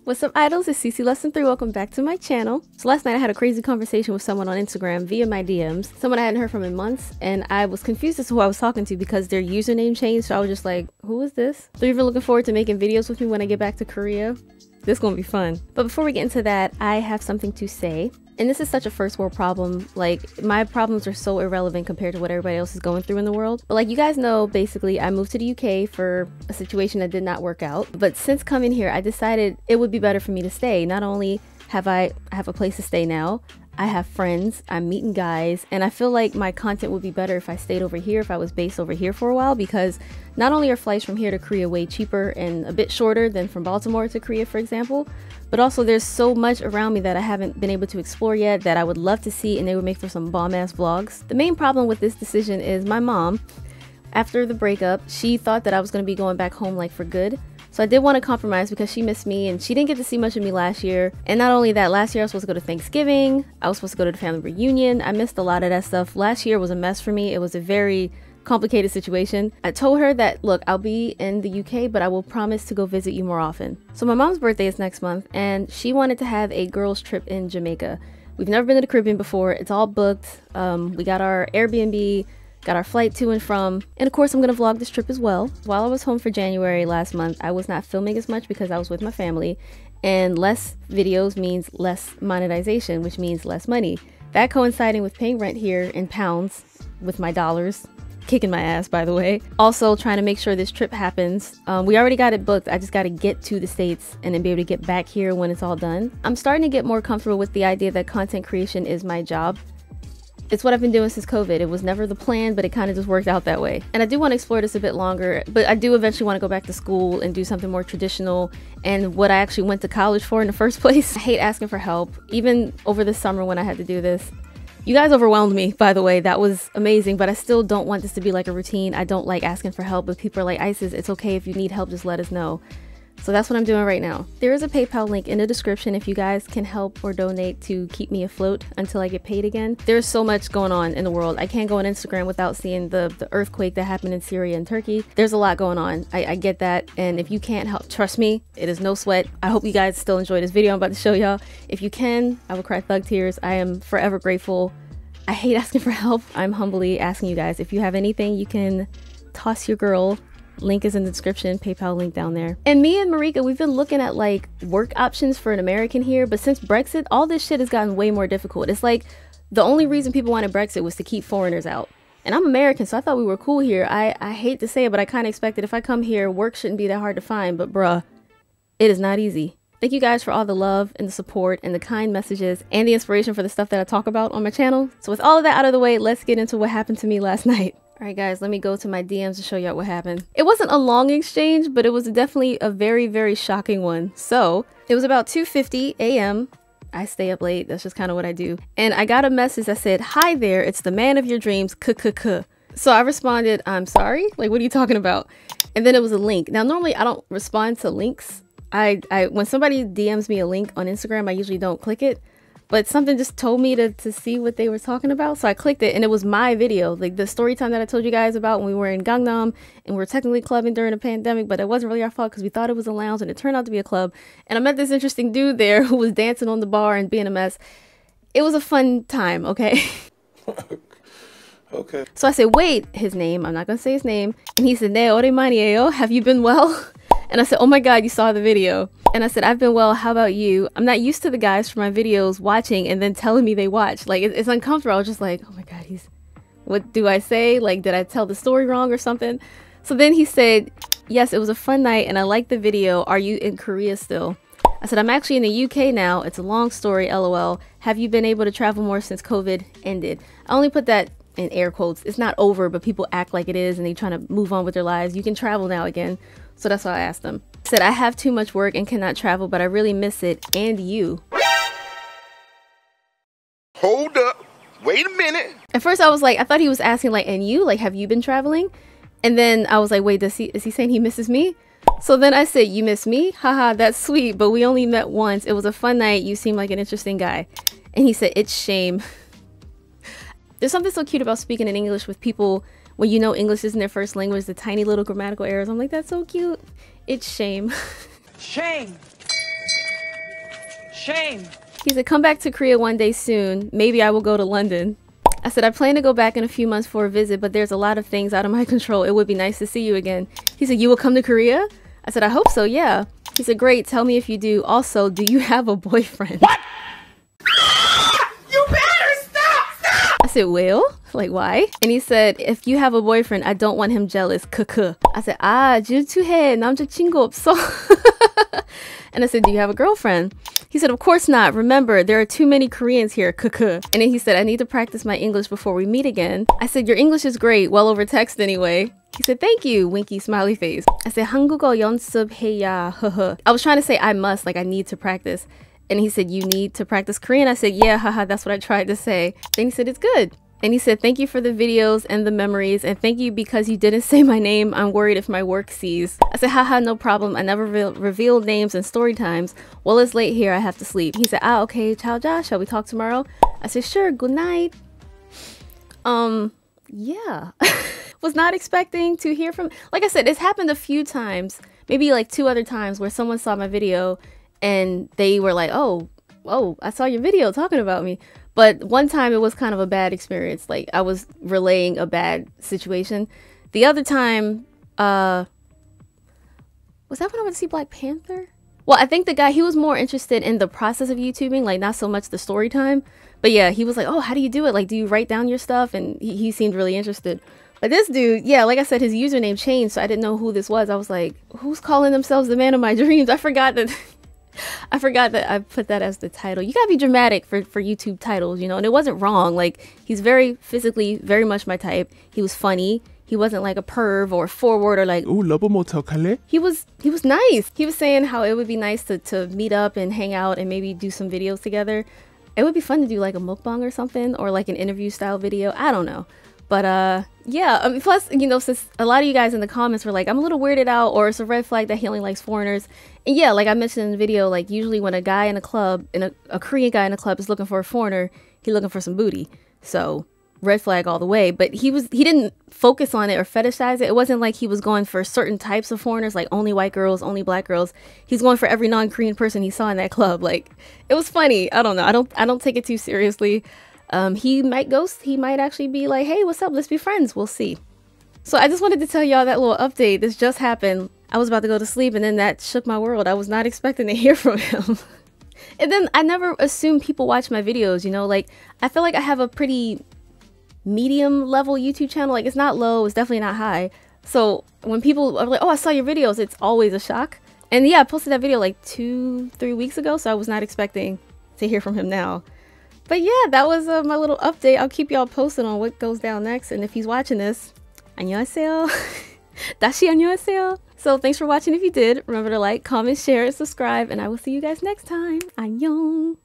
What's up, idols? It's CC Lesson 3. Welcome back to my channel. So last night I had a crazy conversation with someone on Instagram via my DMs. Someone I hadn't heard from in months, and I was confused as to who I was talking to because their username changed, so I was just like, who is this? They're even looking forward to making videos with me when I get back to Korea. This is gonna be fun. But before we get into that, I have something to say. And this is such a first world problem. Like, my problems are so irrelevant compared to what everybody else is going through in the world. But like you guys know, basically, I moved to the UK for a situation that did not work out. But since coming here, I decided it would be better for me to stay. Not only have I have a place to stay now, I have friends, I'm meeting guys, and I feel like my content would be better if I stayed over here, if I was based over here for a while, because not only are flights from here to Korea way cheaper and a bit shorter than from Baltimore to Korea, for example, but also there's so much around me that I haven't been able to explore yet that I would love to see, and they would make for some bomb-ass vlogs. The main problem with this decision is my mom, after the breakup, she thought that I was going to be going back home like for good. So I did want to compromise because she missed me and she didn't get to see much of me last year. And not only that, last year I was supposed to go to Thanksgiving, I was supposed to go to the family reunion. I missed a lot of that stuff. Last year was a mess for me. It was a very complicated situation. I told her that, look, I'll be in the UK, but I will promise to go visit you more often. So my mom's birthday is next month and she wanted to have a girls trip in Jamaica. We've never been to the Caribbean before. It's all booked. We got our Airbnb, got our flight to and from, and of course I'm gonna vlog this trip as well. While I was home for January last month, I was not filming as much because I was with my family, and less videos means less monetization, which means less money. That coinciding with paying rent here in pounds with my dollars, kicking my ass by the way. Also trying to make sure this trip happens. We already got it booked, I just got to get to the States and then be able to get back here when it's all done. I'm starting to get more comfortable with the idea that content creation is my job. It's what I've been doing since COVID. It was never the plan, but it kind of just worked out that way. And I do want to explore this a bit longer, but I do eventually want to go back to school and do something more traditional and what I actually went to college for in the first place. I hate asking for help. Even over the summer when I had to do this. You guys overwhelmed me, by the way. That was amazing, but I still don't want this to be like a routine. I don't like asking for help, but people are like, Isis, it's okay if you need help, just let us know. So that's what I'm doing right now. There is a PayPal link in the description if you guys can help or donate to keep me afloat until I get paid again. There's so much going on in the world. I can't go on Instagram without seeing the earthquake that happened in Syria and Turkey. There's a lot going on. I get that. And if you can't help, trust me, it is no sweat. I hope you guys still enjoy this video I'm about to show y'all. If you can, I will cry thug tears. I am forever grateful. I hate asking for help. I'm humbly asking you guys, if you have anything you can toss your girl. Link is in the description, PayPal link down there. And me and Marika, we've been looking at like work options for an American here, but since Brexit, all this shit has gotten way more difficult. It's like the only reason people wanted Brexit was to keep foreigners out. And I'm American, so I thought we were cool here. I hate to say it, but I kind of expected if I come here, work shouldn't be that hard to find, but bruh, it is not easy. Thank you guys for all the love and the support and the kind messages and the inspiration for the stuff that I talk about on my channel. So with all of that out of the way, let's get into what happened to me last night. Alright guys, let me go to my DMs to show you what happened. It wasn't a long exchange, but it was definitely a very, very shocking one. So, it was about 2:50 a.m. I stay up late, that's just kind of what I do. And I got a message that said, "Hi there, it's the man of your dreams, k-k-k." So I responded, "I'm sorry? Like, what are you talking about?" And then it was a link. Now, normally I don't respond to links. When somebody DMs me a link on Instagram, I usually don't click it. But something just told me to see what they were talking about. So I clicked it and it was my video. Like the story time that I told you guys about when we were in Gangnam and we were technically clubbing during the pandemic, but it wasn't really our fault because we thought it was a lounge and it turned out to be a club. And I met this interesting dude there who was dancing on the bar and being a mess. It was a fun time, okay? Okay. So I said, wait, his name, I'm not going to say his name. And he said, "Ne ore manieo, have you been well?" And I said, "Oh my God, you saw the video." And I said, "I've been well, how about you?" I'm not used to the guys from my videos watching and then telling me they watch. Like, it's uncomfortable. I was just like, oh my God, what do I say? Like, did I tell the story wrong or something? So then he said, "Yes, it was a fun night and I liked the video. Are you in Korea still?" I said, "I'm actually in the UK now. It's a long story, LOL. Have you been able to travel more since COVID ended?" I only put that in air quotes. It's not over, but people act like it is and they're trying to move on with their lives. You can travel now again. So that's why I asked them. I said, "I have too much work and cannot travel, but I really miss it. And you." Hold up. Wait a minute. At first I was like, I thought he was asking like, "And you? Like, have you been traveling?" And then I was like, wait, is he saying he misses me? So then I said, "You miss me? Haha, that's sweet, but we only met once. It was a fun night. You seem like an interesting guy." And he said, "It's shame." There's something so cute about speaking in English with people when you know English isn't their first language, the tiny little grammatical errors. I'm like, that's so cute. It's shame. Shame. Shame. He said, come back to Korea one day soon. Maybe I will go to London. I said, I plan to go back in a few months for a visit, but there's a lot of things out of my control. It would be nice to see you again. He said, you will come to Korea? I said, I hope so, yeah. He said, great, tell me if you do. Also, do you have a boyfriend? What? You better stop! I said, well, like why? And he said, if you have a boyfriend, I don't want him jealous. Kuh. I said, 질투해. 남자친구 없어. And I said, do you have a girlfriend? He said, of course not. Remember, there are too many Koreans here. Kuh. And then he said, I need to practice my English before we meet again. I said, your English is great. Well over text anyway. He said, thank you, winky smiley face. I said, 한국어 연습해야. Huh. I was trying to say I must, like I need to practice. And he said, you need to practice Korean? I said, yeah, haha, that's what I tried to say. Then he said, it's good. And he said, thank you for the videos and the memories. And thank you because you didn't say my name. I'm worried if my work sees. I said, haha, no problem. I never reveal names in story times. Well, it's late here. I have to sleep. He said, okay, ciao, Josh. Shall we talk tomorrow? I said, sure. Good night. Yeah. Was not expecting to hear from, like I said, it's happened a few times, maybe like 2 other times where someone saw my video and they were like, oh, I saw your video talking about me. But one time it was kind of a bad experience. Like I was relaying a bad situation. The other time, was that when I went to see Black Panther? Well, I think the guy, he was more interested in the process of YouTubing, like not so much the story time. But yeah, he was like, oh, how do you do it? Like, do you write down your stuff? And he seemed really interested. But this dude, yeah, like I said, his username changed, so I didn't know who this was. I was like, who's calling themselves the man of my dreams? I forgot that I put that as the title. You gotta be dramatic for YouTube titles, you know, and it wasn't wrong. Like, he's very physically, very much my type. He was funny. He wasn't like a perv or forward or like, ooh, 러브 모텔 갈래? He was nice. He was saying how it would be nice to meet up and hang out and maybe do some videos together. It would be fun to do like a mukbang or something, or like an interview style video. I don't know. But yeah, plus, you know, since a lot of you guys in the comments were like, I'm a little weirded out, or it's a red flag that he only likes foreigners. And yeah, like I mentioned in the video, like usually when a guy in a club, a Korean guy in a club is looking for a foreigner, he's looking for some booty. So red flag all the way. But he didn't focus on it or fetishize it. It wasn't like he was going for certain types of foreigners, like only white girls, only black girls. He's going for every non-Korean person he saw in that club. Like, it was funny. I don't know. I don't take it too seriously. He might ghost. He might actually be like, hey, what's up? Let's be friends. We'll see. So I just wanted to tell y'all that little update. This just happened. I was about to go to sleep and then that shook my world. I was not expecting to hear from him. And then I never assume people watch my videos, you know, like I feel like I have a pretty medium level YouTube channel. Like it's not low, it's definitely not high. So when people are like, oh, I saw your videos, it's always a shock. And yeah, I posted that video like 2-3 weeks ago, so I was not expecting to hear from him now. But yeah, that was my little update. I'll keep y'all posted on what goes down next. And if he's watching this, 안녕하세요. 다시 안녕하세요. So thanks for watching if you did. Remember to like, comment, share, and subscribe. And I will see you guys next time. 안녕.